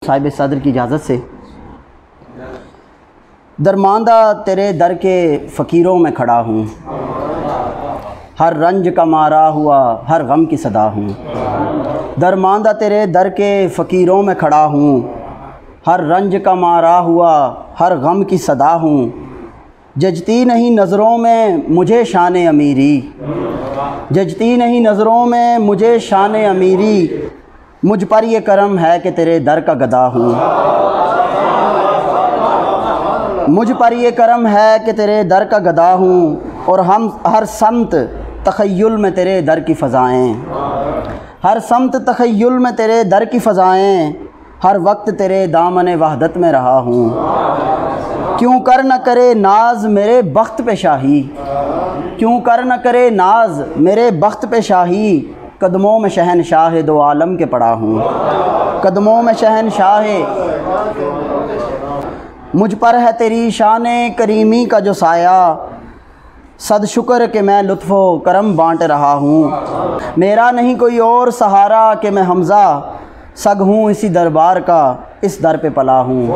साहिब सदर की इजाज़त से, दरमांदा तेरे दर के फ़कीरों में खड़ा हूँ, हर रंज का मारा हुआ हर गम की सदा हूँ। दरमांदा तेरे दर के फ़कीरों में खड़ा हूँ, हर रंज का मारा हुआ हर गम की सदा हूँ। जजती नहीं नज़रों में मुझे शान अमीरी, जजती नहीं नज़रों में मुझे शान अमीरी। मुझ पर ये करम है कि तेरे दर का गदा हूँ, मुझ पर ये करम है कि तेरे दर का गदा हूँ। और हम हर समत तख़य्युल में तेरे दर की फ़ज़ाएँ, हर समत तख़य्युल में तेरे दर की फ़ज़ाएँ। हर वक्त तेरे दामन वहदत में रहा हूँ। क्यों कर न करे नाज मेरे बख्त पे शाही, क्यों कर न करे नाज मेरे बख्त पे शाही। कदमों में शहनशाह दो आलम के पड़ा हूँ, कदमों में शहनशाह। मुझ पर है तेरी शान करीमी का जो साया, सद शुक्र के मैं लुत्फ़ो करम बाँट रहा हूँ। मेरा नहीं कोई और सहारा कि मैं हमज़ा, सग हूँ इसी दरबार का इस दर पे पला हूँ।